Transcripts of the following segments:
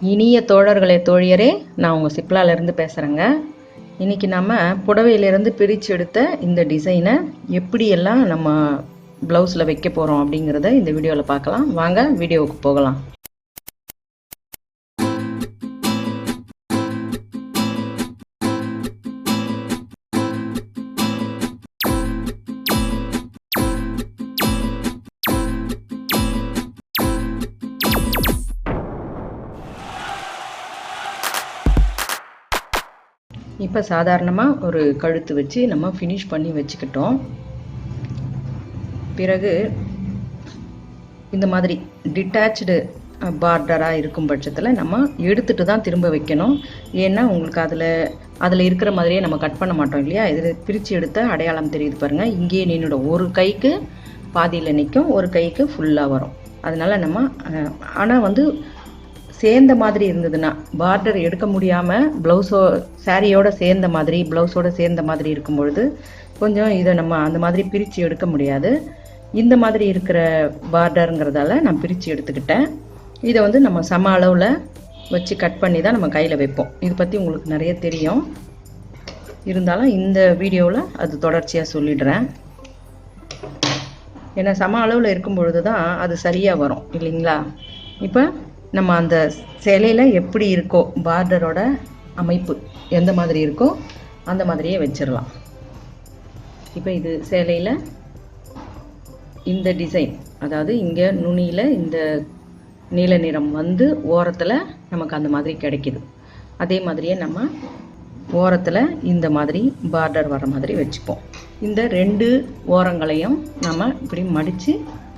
இனிய தோழர்களே தோழியரே, நான் உங்கள் சிப்லாலேருந்து பேசுகிறேங்க. இன்றைக்கி நம்ம புடவையிலேருந்து பிரித்து எடுத்த இந்த டிசைனை எப்படியெல்லாம் நம்ம ப்ளவுஸில் வைக்க போகிறோம் அப்படிங்கிறத இந்த வீடியோவில் பார்க்கலாம். வாங்க வீடியோவுக்கு போகலாம். இப்போ சாதாரணமாக ஒரு கழுத்து வச்சு நம்ம ஃபினிஷ் பண்ணி வச்சுக்கிட்டோம். பிறகு இந்த மாதிரி டிட்டாச்சு பார்டராக இருக்கும் பட்சத்தில் நம்ம எடுத்துகிட்டு தான் திரும்ப வைக்கணும். ஏன்னா உங்களுக்கு அதில் இருக்கிற மாதிரியே நம்ம கட் பண்ண மாட்டோம் இல்லையா. இதில் பிரித்து எடுத்த அடையாளம் தெரியுது பாருங்கள். இங்கேயே நின்றுடும். ஒரு கைக்கு பாதியில் நிற்கும், ஒரு கைக்கு ஃபுல்லாக வரும். அதனால் நம்ம ஆனால் சேர்ந்த மாதிரி இருந்ததுன்னா, பார்டர் எடுக்க முடியாமல் சாரியோடு சேர்ந்த மாதிரி ப்ளவுஸோடு சேர்ந்த மாதிரி இருக்கும் பொழுது கொஞ்சம் இதை நம்ம அந்த மாதிரி பிரித்து எடுக்க முடியாது. இந்த மாதிரி இருக்கிற பார்டருங்கிறதால நான் பிரித்து எடுத்துக்கிட்டேன். இதை நம்ம சம அளவில் வச்சு கட் பண்ணி தான் நம்ம கையில் வைப்போம். இதை பற்றி உங்களுக்கு நிறைய தெரியும். இருந்தாலும் இந்த வீடியோவில் அது தொடர்ச்சியாக சொல்லிடுறேன். ஏன்னா சம அளவில் இருக்கும் பொழுது தான் அது சரியாக வரும் இல்லைங்களா. இப்போ நம்ம அந்த சேலையில் எப்படி இருக்கோ பார்டரோட அமைப்பு எந்த மாதிரி இருக்கோ அந்த மாதிரியே வச்சிடலாம். இப்போ இது சேலையில் இந்த டிசைன், அதாவது இங்கே நுனியில் இந்த நீல நிறம் ஓரத்தில் நமக்கு அந்த மாதிரி கிடைக்கிது. அதே மாதிரியே நம்ம ஓரத்தில் இந்த மாதிரி பார்டர் வர மாதிரி வச்சுப்போம். இந்த 2 ஓரங்களையும் நம்ம இப்படி மடித்து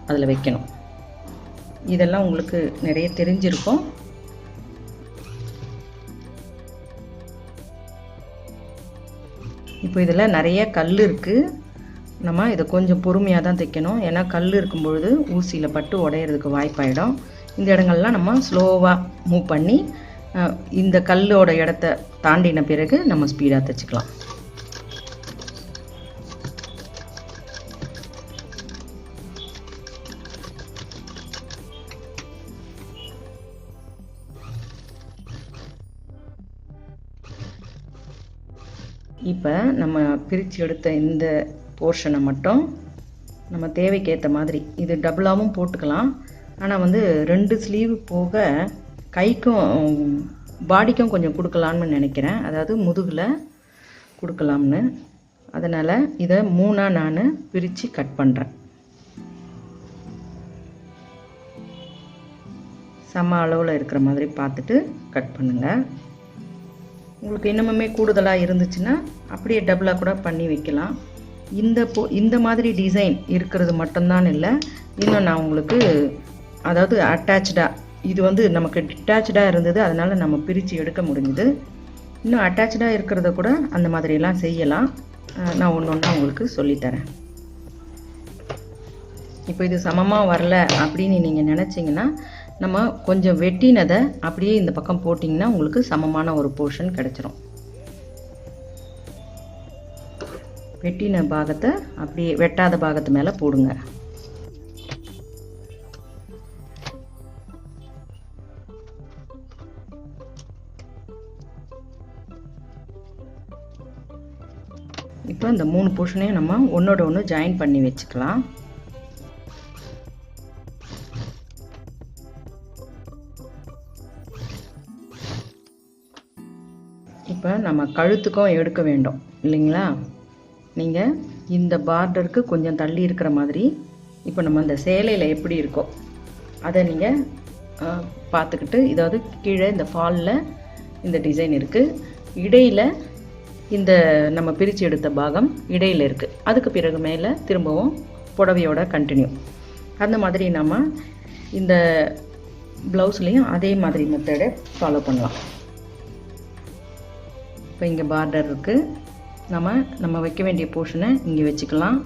அதில் வைக்கணும். இதெல்லாம் உங்களுக்கு நிறைய தெரிஞ்சிருக்கும். இப்போ இதில் நிறைய கல் இருக்குது. நம்ம இதை கொஞ்சம் பொறுமையாக தான் தைக்கணும். ஏன்னா கல் இருக்கும் பொழுது ஊசியில் பட்டு உடையிறதுக்கு வாய்ப்பாயிடும். இந்த இடங்கள்லாம் நம்ம ஸ்லோவாக மூவ் பண்ணி இந்த கல்லோட இடத்த தாண்டின பிறகு நம்ம ஸ்பீடாக தைச்சிக்கலாம். இப்போ நம்ம பிரித்து எடுத்த இந்த போர்ஷனை மட்டும் நம்ம தேவைக்கேற்ற மாதிரி இது டபுளாகவும் போட்டுக்கலாம். ஆனால் 2 ஸ்லீவ் போக கைக்கும் பாடிக்கும் கொஞ்சம் கொடுக்கலான்னு நினைக்கிறேன். அதாவது முதுகில் கொடுக்கலாம்னு. அதனால் இதை 3ஆக நான் பிரித்து கட் பண்ணுறேன். சம அளவில் இருக்கிற மாதிரி பார்த்துட்டு கட் பண்ணுங்கள். உங்களுக்கு இன்னமுமே கூடுதலாக இருந்துச்சுன்னா அப்படியே டபுளாக கூட பண்ணி வைக்கலாம். இந்த மாதிரி டிசைன் இருக்கிறது மட்டும்தான் இல்லை, இன்னும் நான் உங்களுக்கு அதாவது அட்டாச்சாக இது நமக்கு டிட்டாச்சாக இருந்தது, அதனால் நம்ம பிரித்து எடுக்க முடிஞ்சுது. இன்னும் அட்டாச்சாக இருக்கிறத கூட அந்த மாதிரியெல்லாம் செய்யலாம். நான் ஒன்று ஒன்றா உங்களுக்கு சொல்லித்தரேன். இப்போ இது சமமாக வரல அப்படின்னு நீங்கள் நினச்சிங்கன்னா நம்ம கொஞ்சம் வெட்டினதை அப்படியே இந்த பக்கம் போட்டிங்கன்னா உங்களுக்கு சமமான ஒரு போர்ஷன் கிடைச்சிரும். வெட்டின பாகத்தை அப்படியே வெட்டாத பாகத்து மேலே போடுங்க. இப்போ இந்த 3 போர்ஷனையும் நம்ம ஒன்றோட ஒன்று ஜாயின் பண்ணி வச்சுக்கலாம். இப்போ நம்ம கழுத்துக்கும் எடுக்க வேண்டும் இல்லைங்களா. நீங்கள் இந்த பார்டருக்கு கொஞ்சம் தள்ளி இருக்கிற மாதிரி இப்போ நம்ம இந்த சேலையில் எப்படி இருக்கோ அதை நீங்கள் பார்த்துக்கிட்டு, இதாவது கீழே இந்த ஃபாலில் இந்த டிசைன் இருக்குது, இடையில் இந்த நம்ம பிரித்து எடுத்த பாகம் இடையில் இருக்குது. அதுக்கு பிறகு மேலே திரும்பவும் புடவையோட கண்டினியூ. அந்த மாதிரி நம்ம இந்த ப்ளவுஸ்லேயும் அதே மாதிரி மெத்தடை ஃபாலோ பண்ணலாம். இப்போ இங்கே பார்டர் இருக்குது, நம்ம வைக்க வேண்டிய போர்ஷனை இங்கே வச்சுக்கலாம்.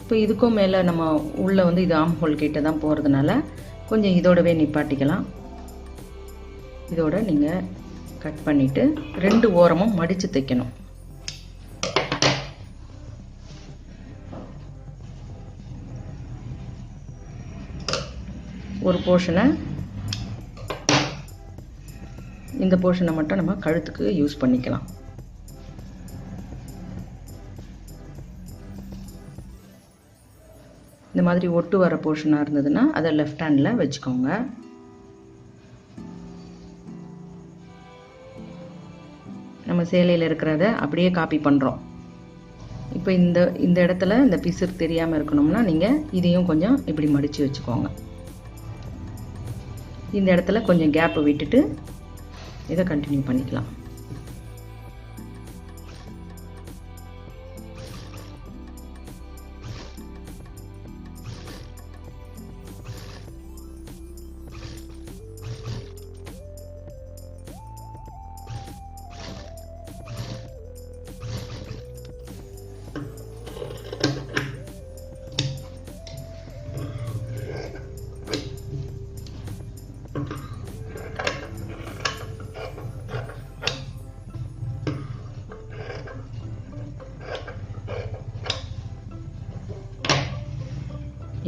இப்போ இதுக்கும் மேலே நம்ம உள்ளே இது ஆம் ஹோல் கிட்ட தான் போகிறதுனால கொஞ்சம் இதோடவே நிப்பாட்டிக்கலாம். இதோட நீங்கள் கட் பண்ணிவிட்டு 2 ஓரமும் மடித்து தைக்கணும். ஒரு போர்ஷனை இந்த போர்ஷனை மட்டும் நம்ம கழுத்துக்கு யூஸ் பண்ணிக்கலாம். இந்த மாதிரி ஒட்டு வர போர்ஷனாக இருந்ததுன்னா அதை லெஃப்ட் ஹேண்டில் வச்சுக்கோங்க. நம்ம சேலையில் இருக்கிறத அப்படியே காப்பி பண்ணுறோம். இப்போ இந்த இடத்துல இந்த பிசுறு தெரியாமல் இருக்கணும்னா நீங்கள் இதையும் கொஞ்சம் இப்படி மடித்து வச்சுக்கோங்க. இந்த இடத்துல கொஞ்சம் கேப்பு விட்டுட்டு இதை கண்டினியூ பண்ணிக்கலாம்.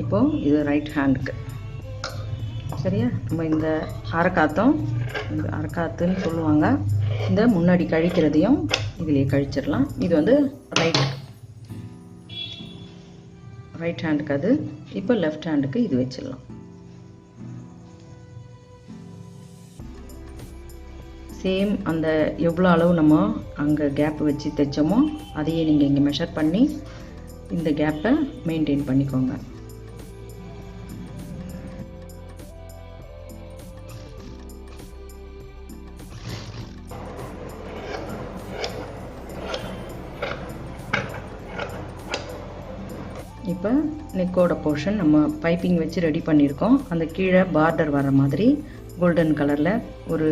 இப்போ இது ரைட் ஹேண்டுக்கு சரியா. நம்ம இந்த அரைக்காத்தும், இந்த அரைக்காத்துன்னு சொல்லுவாங்க, இந்த முன்னாடி கழிக்கிறதையும் இதுலேயே கழிச்சிடலாம். இது வந்து ரைட் ஹேண்டுக்கு அது. இப்போ லெஃப்ட் ஹேண்டுக்கு இது வச்சிடலாம். சேம் அந்த எவ்வளோ அளவு நம்ம அங்கே கேப் வச்சு தைச்சோமோ அதையே நீங்கள் இங்கே மெஷர் பண்ணி இந்த கேப்பை மெயின்டைன் பண்ணிக்கோங்க. இப்போ நெக்கோட போர்ஷன் நம்ம பைப்பிங் வச்சு ரெடி பண்ணியிருக்கோம். அந்த கீழே பார்டர் வர மாதிரி கோல்டன் கலரில் ஒரு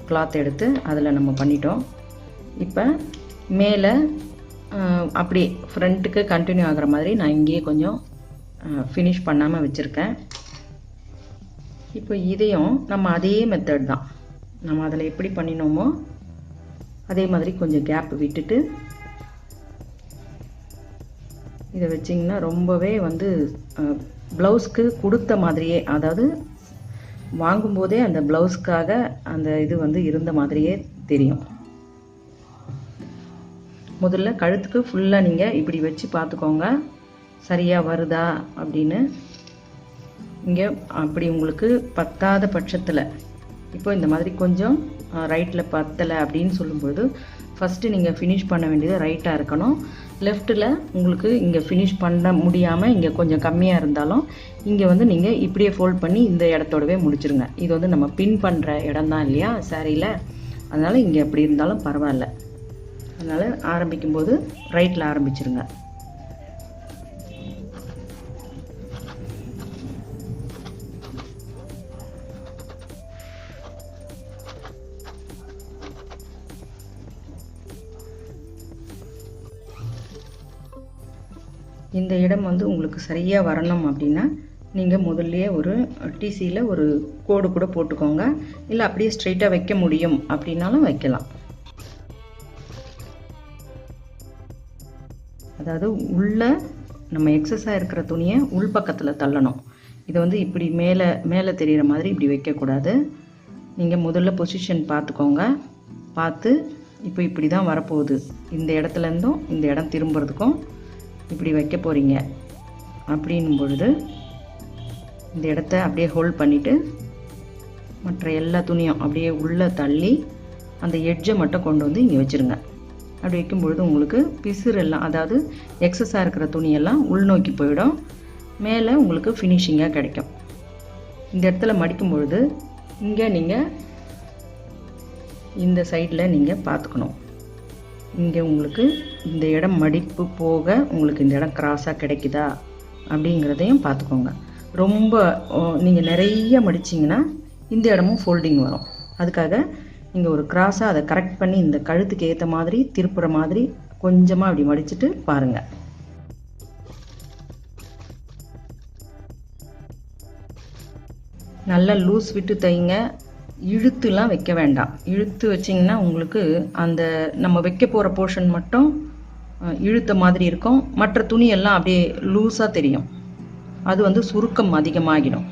கிளாத் எடுத்து அதில் நம்ம பண்ணிட்டோம். இப்போ மேலே அப்படி ஃப்ரண்ட்டுக்கு கண்டினியூ ஆகிற மாதிரி நான் இங்கேயே கொஞ்சம் ஃபினிஷ் பண்ணாமல் வச்சுருக்கேன். இப்போ இதையும் நம்ம அதே மெத்தட் தான், நம்ம அதில் எப்படி பண்ணினோமோ அதே மாதிரி கொஞ்சம் கேப் விட்டுட்டு இதை வச்சிங்கன்னா ரொம்பவே வந்து ப்ளவுஸ்க்கு கொடுத்த மாதிரியே, அதாவது வாங்கும்போதே அந்த ப்ளவுஸ்க்காக அந்த இது வந்து இருந்த மாதிரியே தெரியும். முதல்ல கழுத்துக்கு ஃபுல்லாக நீங்கள் இப்படி வச்சு பார்த்துக்கோங்க சரியாக வருதா அப்படின்னு. இங்கே அப்படி உங்களுக்கு பத்தாத பட்சத்தில் இப்போ இந்த மாதிரி கொஞ்சம் ரைட்டில் பத்தலை அப்படின்னு சொல்லும்போது ஃபஸ்ட்டு நீங்கள் ஃபினிஷ் பண்ண வேண்டியது ரைட்டாக இருக்கணும். லெஃப்ட்டில் உங்களுக்கு இங்கே ஃபினிஷ் பண்ண முடியாமல் இங்கே கொஞ்சம் கம்மியாக இருந்தாலும் இங்கே வந்து நீங்கள் இப்படியே ஃபோல்ட் பண்ணி இந்த இடத்தோடவே முடிச்சிருங்க. இது வந்து நம்ம பின் பண்ணுற இடம் தான் இல்லையா சாரியில், அதனால் இங்கே எப்படி இருந்தாலும் பரவாயில்ல. அதனால் ஆரம்பிக்கும்போது ரைட்டில் ஆரம்பிச்சிருங்க. இந்த இடம் வந்து உங்களுக்கு சரியாக வரணும் அப்படின்னா நீங்கள் முதல்லையே ஒரு டிசியில் ஒரு கோடு கூட போட்டுக்கோங்க. இல்லை அப்படியே ஸ்ட்ரைட்டாக வைக்க முடியும் அப்படின்னாலும் வைக்கலாம். அதாவது உள்ளே நம்ம எக்ஸஸாக இருக்கிற துணியை உள்பக்கத்தில் தள்ளணும். இதை வந்து இப்படி மேலே தெரிகிற மாதிரி இப்படி வைக்கக்கூடாது. நீங்கள் முதல்ல பொசிஷன் பார்த்துக்கோங்க. பார்த்து இப்போ இப்படி தான் வரப்போகுது, இந்த இடத்துலேருந்தும் இந்த இடம் திரும்புறதுக்கும் இப்படி வைக்க போகிறீங்க அப்படின்னும் பொழுது இந்த இடத்த அப்படியே ஹோல்ட் பண்ணிவிட்டு மற்ற எல்லா துணியும் அப்படியே உள்ளே தள்ளி அந்த எட்ஜை மட்டும் கொண்டு வந்து இங்கே வச்சுருங்க. அப்படி வைக்கும்பொழுது உங்களுக்கு பிசுறு எல்லாம், அதாவது எக்ஸஸாக இருக்கிற துணியெல்லாம் உள்நோக்கி போயிடும். மேலே உங்களுக்கு ஃபினிஷிங்காக கிடைக்கும். இந்த இடத்துல மடிக்கும் பொழுது இங்கே நீங்கள் இந்த சைடில் நீங்கள் பார்த்துக்கணும். இங்கே உங்களுக்கு இந்த இடம் மடிப்பு போக உங்களுக்கு இந்த இடம் கிராஸாக கிடைக்குதா அப்படிங்கிறதையும் பார்த்துக்கோங்க. ரொம்ப நீங்கள் நிறைய மடிச்சிங்கன்னா இந்த இடமும் ஃபோல்டிங் வரும். அதுக்காக நீங்கள் ஒரு கிராஸாக அதை கரெக்ட் பண்ணி இந்த கழுத்துக்கு ஏற்ற மாதிரி திருப்புற மாதிரி கொஞ்சமாக அப்படி மடிச்சுட்டு பாருங்கள். நல்லா லூஸ் விட்டு தைங்க. இழுத்துலாம் வைக்க வேண்டாம். இழுத்து வச்சிங்கன்னா உங்களுக்கு அந்த நம்ம வைக்க போகிற போர்ஷன் மட்டும் இழுத்த மாதிரி இருக்கும். மற்ற துணியெல்லாம் அப்படியே லூஸாக தெரியும். அது வந்து சுருக்கம் அதிகமாகிடும்.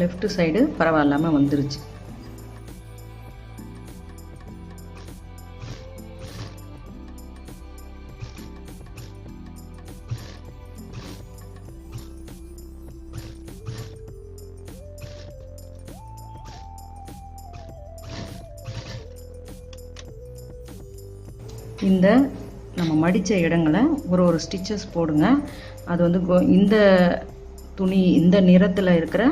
லெஃப்ட் சைடு பரவாயில்லாமல் வந்துருச்சு. இந்த நம்ம மடித்த இடங்களை ஒரு ஸ்டிச்சஸ் போடுங்க. அது வந்து இந்த துணி இந்த நிறத்தில் இருக்கிற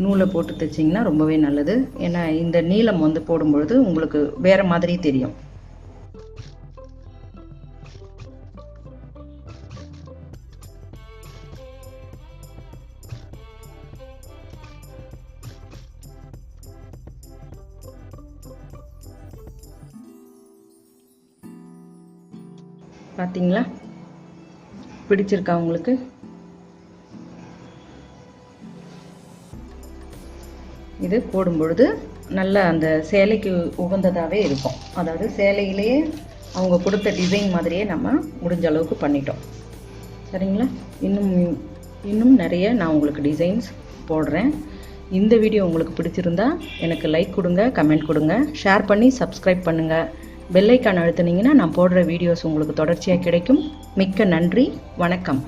நூலை போட்டு தைச்சிங்கன்னா ரொம்பவே நல்லது. ஏன்னா இந்த நீளம் வந்து போடும்பொழுது உங்களுக்கு வேறு மாதிரி தெரியும். பார்த்தீங்களா? பிடிச்சிருக்கா உங்களுக்கு? இது போடும்பொழுது நல்ல அந்த சேலைக்கு உகந்ததாகவே இருக்கும். அதாவது சேலையிலேயே அவங்க கொடுத்த டிசைன் மாதிரியே நம்ம முடிஞ்ச அளவுக்கு பண்ணிட்டோம். சரிங்களா? இன்னும் நிறைய நான் உங்களுக்கு டிசைன்ஸ் போடுறேன். இந்த வீடியோ உங்களுக்கு பிடிச்சிருந்தா எனக்கு லைக் கொடுங்க, கமெண்ட் கொடுங்க, ஷேர் பண்ணி சப்ஸ்கிரைப் பண்ணுங்கள். பெல் ஐக்கான் அழுத்துனீங்கன்னா நான் போடுற வீடியோஸ் உங்களுக்கு தொடர்ச்சியாக கிடைக்கும். மிக்க நன்றி. வணக்கம்.